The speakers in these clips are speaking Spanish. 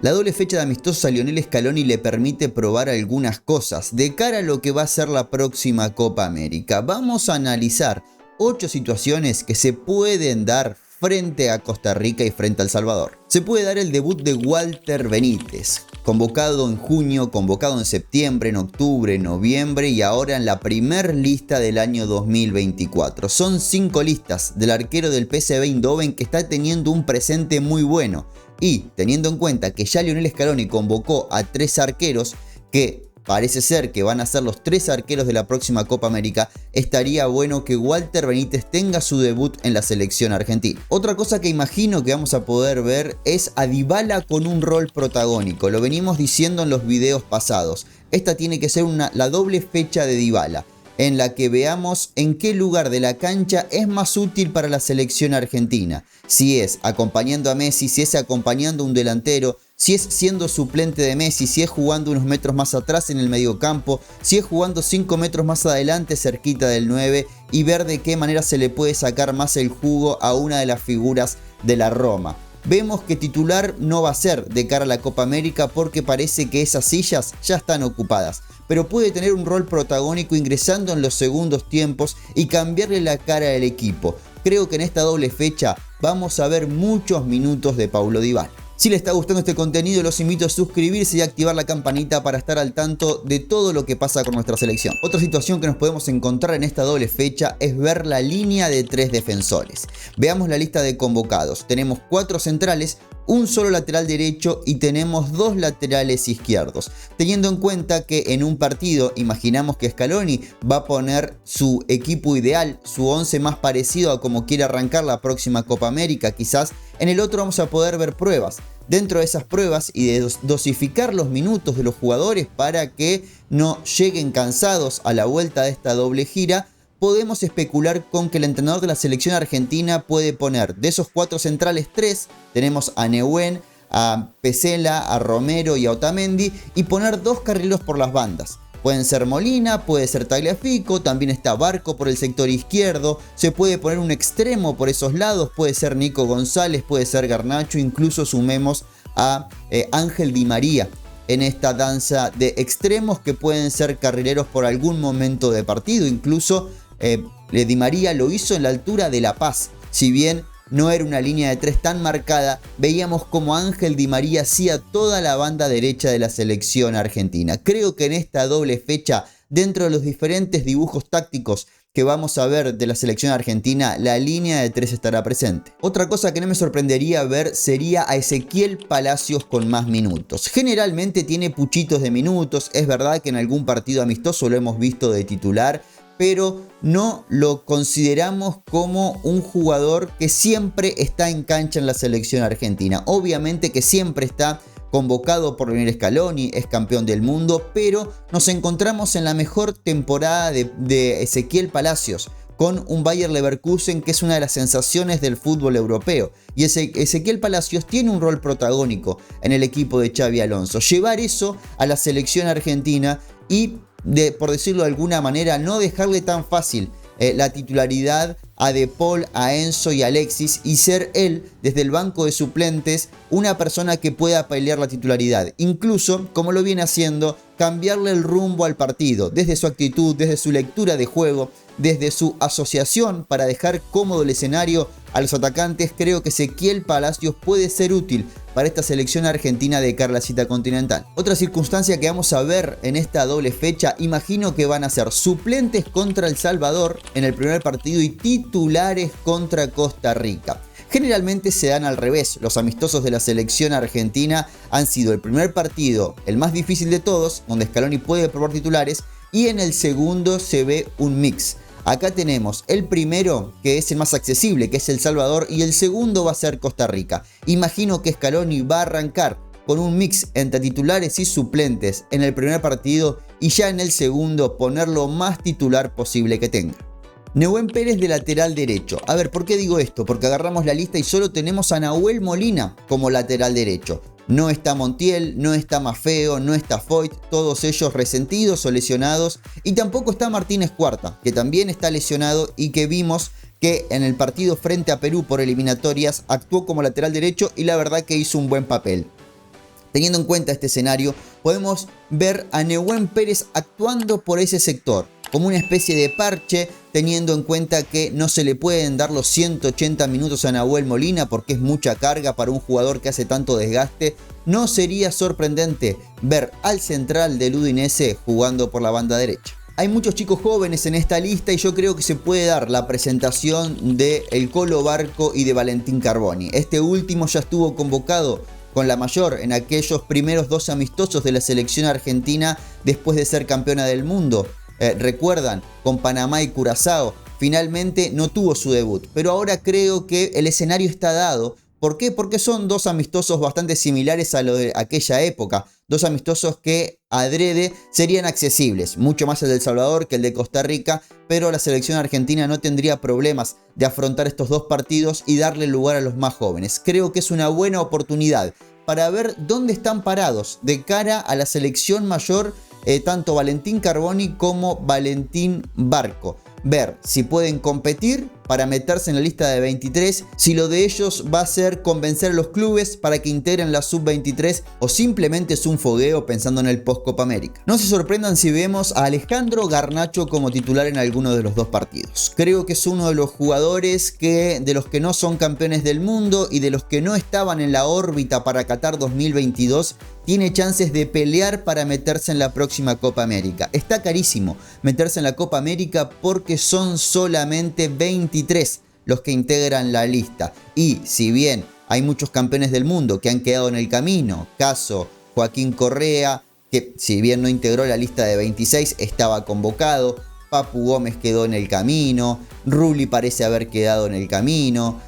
La doble fecha de amistosos a Lionel Scaloni le permite probar algunas cosas de cara a lo que va a ser la próxima Copa América. Vamos a analizar 8 situaciones que se pueden dar frente a Costa Rica y frente a El Salvador. Se puede dar el debut de Walter Benítez, convocado en junio, convocado en septiembre, en octubre, noviembre y ahora en la primer lista del año 2024. Son 5 listas del arquero del PSV Eindhoven que está teniendo un presente muy bueno. Y teniendo en cuenta que ya Lionel Scaloni convocó a 3 arqueros que parece ser que van a ser los 3 arqueros de la próxima Copa América, estaría bueno que Walter Benítez tenga su debut en la selección argentina. Otra cosa que imagino que vamos a poder ver es a Dybala con un rol protagónico. Lo venimos diciendo en los videos pasados. Esta tiene que ser la doble fecha de Dybala, en la que veamos en qué lugar de la cancha es más útil para la selección argentina. Si es acompañando a Messi, si es acompañando a un delantero, si es siendo suplente de Messi, si es jugando unos metros más atrás en el mediocampo, si es jugando 5 metros más adelante cerquita del 9 y ver de qué manera se le puede sacar más el jugo a una de las figuras de la Roma. Vemos que titular no va a ser de cara a la Copa América porque parece que esas sillas ya están ocupadas, pero puede tener un rol protagónico ingresando en los segundos tiempos y cambiarle la cara al equipo. Creo que en esta doble fecha vamos a ver muchos minutos de Paulo Dybala. Si les está gustando este contenido, los invito a suscribirse y activar la campanita para estar al tanto de todo lo que pasa con nuestra selección. Otra situación que nos podemos encontrar en esta doble fecha es ver la línea de 3 defensores. Veamos la lista de convocados. Tenemos 4 centrales, un solo lateral derecho y tenemos 2 laterales izquierdos. Teniendo en cuenta que en un partido imaginamos que Scaloni va a poner su equipo ideal, su 11 más parecido a como quiere arrancar la próxima Copa América, quizás en el otro vamos a poder ver pruebas. Dentro de esas pruebas y de dosificar los minutos de los jugadores para que no lleguen cansados a la vuelta de esta doble gira, podemos especular con que el entrenador de la selección argentina puede poner de esos 4 centrales 3, tenemos a Neuwen, a Pesela, a Romero y a Otamendi, y poner 2 carrileros por las bandas. Pueden ser Molina, puede ser Tagliafico, también está Barco por el sector izquierdo, se puede poner un extremo por esos lados, puede ser Nico González, puede ser Garnacho, incluso sumemos a Ángel Di María en esta danza de extremos que pueden ser carrileros por algún momento de partido. Incluso Di María lo hizo en la altura de La Paz, si bien no era una línea de 3 tan marcada, veíamos como Ángel Di María hacía toda la banda derecha de la selección argentina. Creo que en esta doble fecha, dentro de los diferentes dibujos tácticos que vamos a ver de la selección argentina, la línea de 3 estará presente. Otra cosa que no me sorprendería ver sería a Ezequiel Palacios con más minutos. Generalmente tiene puchitos de minutos, es verdad que en algún partido amistoso lo hemos visto de titular, pero no lo consideramos como un jugador que siempre está en cancha en la selección argentina. Obviamente que siempre está convocado por Lionel Scaloni, es campeón del mundo, pero nos encontramos en la mejor temporada de Ezequiel Palacios con un Bayer Leverkusen que es una de las sensaciones del fútbol europeo. Y Ezequiel Palacios tiene un rol protagónico en el equipo de Xabi Alonso. Llevar eso a la selección argentina y, por decirlo de alguna manera, no dejarle tan fácil la titularidad a De Paul, a Enzo y a Alexis, y ser él desde el banco de suplentes una persona que pueda pelear la titularidad. Incluso, como lo viene haciendo, cambiarle el rumbo al partido, desde su actitud, desde su lectura de juego, desde su asociación para dejar cómodo el escenario a los atacantes. Creo que Ezequiel Palacios puede ser útil para esta selección argentina de cara a la cita continental. Otra circunstancia que vamos a ver en esta doble fecha, imagino que van a ser suplentes contra El Salvador en el primer partido y titulares contra Costa Rica. Generalmente se dan al revés. Los amistosos de la selección argentina han sido el primer partido el más difícil de todos, donde Scaloni puede probar titulares, y en el segundo se ve un mix. Acá tenemos el primero, que es el más accesible, que es El Salvador, y el segundo va a ser Costa Rica. Imagino que Scaloni va a arrancar con un mix entre titulares y suplentes en el primer partido y ya en el segundo poner lo más titular posible que tenga. Neuwen Pérez de lateral derecho. A ver, ¿por qué digo esto? Porque agarramos la lista y solo tenemos a Nahuel Molina como lateral derecho. No está Montiel, no está Maffeo, no está Foyt, todos ellos resentidos o lesionados. Y tampoco está Martínez Cuarta, que también está lesionado y que vimos que en el partido frente a Perú por eliminatorias actuó como lateral derecho y la verdad que hizo un buen papel. Teniendo en cuenta este escenario, podemos ver a Nehuen Pérez actuando por ese sector, como una especie de parche, teniendo en cuenta que no se le pueden dar los 180 minutos a Nahuel Molina porque es mucha carga para un jugador que hace tanto desgaste. No sería sorprendente ver al central del Udinese jugando por la banda derecha. Hay muchos chicos jóvenes en esta lista y yo creo que se puede dar la presentación de El Colo Barco y de Valentín Carboni. Este último ya estuvo convocado con la mayor en aquellos primeros 2 amistosos de la selección argentina después de ser campeona del mundo. Recuerdan, con Panamá y Curazao, finalmente no tuvo su debut, pero ahora creo que el escenario está dado. ¿Por qué? Porque son 2 amistosos bastante similares a lo de aquella época, 2 amistosos que adrede serían accesibles, mucho más el de El Salvador que el de Costa Rica, pero la selección argentina no tendría problemas de afrontar estos 2 partidos y darle lugar a los más jóvenes. Creo que es una buena oportunidad para ver dónde están parados de cara a la selección mayor, tanto Valentín Carboni como Valentín Barco. Ver si pueden competir para meterse en la lista de 23, si lo de ellos va a ser convencer a los clubes para que integren la sub-23 o simplemente es un fogueo pensando en el post-Copa América. No se sorprendan si vemos a Alejandro Garnacho como titular en alguno de los 2 partidos. Creo que es uno de los jugadores de los que no son campeones del mundo y de los que no estaban en la órbita para Qatar 2022, tiene chances de pelear para meterse en la próxima Copa América. Está carísimo meterse en la Copa América porque son solamente 23 los que integran la lista. Y si bien hay muchos campeones del mundo que han quedado en el camino, caso Joaquín Correa, que si bien no integró la lista de 26, estaba convocado, Papu Gómez quedó en el camino, Rulli parece haber quedado en el camino,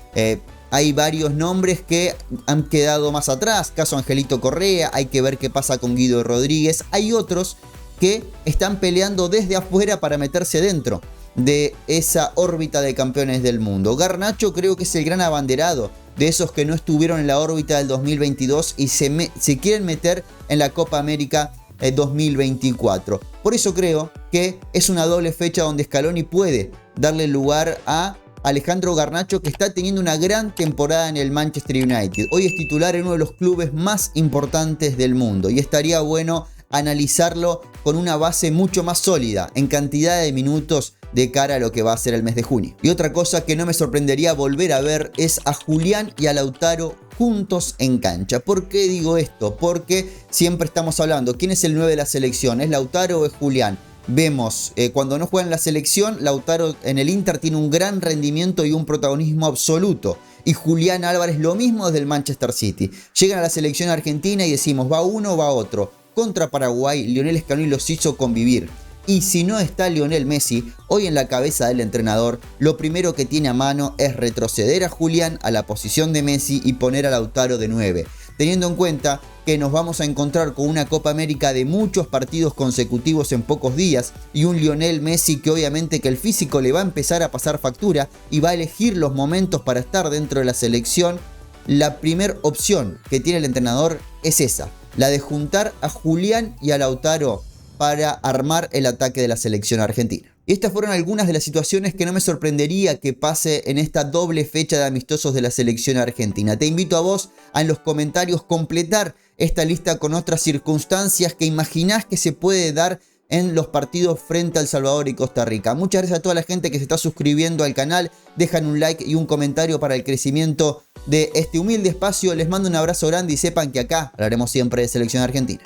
hay varios nombres que han quedado más atrás, caso Angelito Correa, hay que ver qué pasa con Guido Rodríguez, hay otros que están peleando desde afuera para meterse dentro de esa órbita de campeones del mundo. Garnacho creo que es el gran abanderado de esos que no estuvieron en la órbita del 2022 y se quieren meter en la Copa América 2024. Por eso creo que es una doble fecha donde Scaloni puede darle lugar a Alejandro Garnacho, que está teniendo una gran temporada en el Manchester United. Hoy es titular en uno de los clubes más importantes del mundo y estaría bueno analizarlo con una base mucho más sólida en cantidad de minutos de cara a lo que va a ser el mes de junio. Y otra cosa que no me sorprendería volver a ver es a Julián y a Lautaro juntos en cancha. ¿Por qué digo esto? Porque siempre estamos hablando, ¿quién es el 9 de la selección? ¿Es Lautaro o es Julián? Vemos, cuando no juega en la selección, Lautaro en el Inter tiene un gran rendimiento y un protagonismo absoluto. Y Julián Álvarez lo mismo desde el Manchester City. Llegan a la selección argentina y decimos, va uno, va otro. Contra Paraguay, Lionel Scaloni los hizo convivir. Y si no está Lionel Messi, hoy en la cabeza del entrenador, lo primero que tiene a mano es retroceder a Julián a la posición de Messi y poner a Lautaro de 9. Teniendo en cuenta que nos vamos a encontrar con una Copa América de muchos partidos consecutivos en pocos días y un Lionel Messi que obviamente que el físico le va a empezar a pasar factura y va a elegir los momentos para estar dentro de la selección, la primera opción que tiene el entrenador es esa, la de juntar a Julián y a Lautaro para armar el ataque de la selección argentina. Y estas fueron algunas de las situaciones que no me sorprendería que pase en esta doble fecha de amistosos de la selección argentina. Te invito a vos a en los comentarios completar esta lista con otras circunstancias que imaginás que se puede dar en los partidos frente a El Salvador y Costa Rica. Muchas gracias a toda la gente que se está suscribiendo al canal. Dejan un like y un comentario para el crecimiento de este humilde espacio. Les mando un abrazo grande y sepan que acá hablaremos siempre de selección argentina.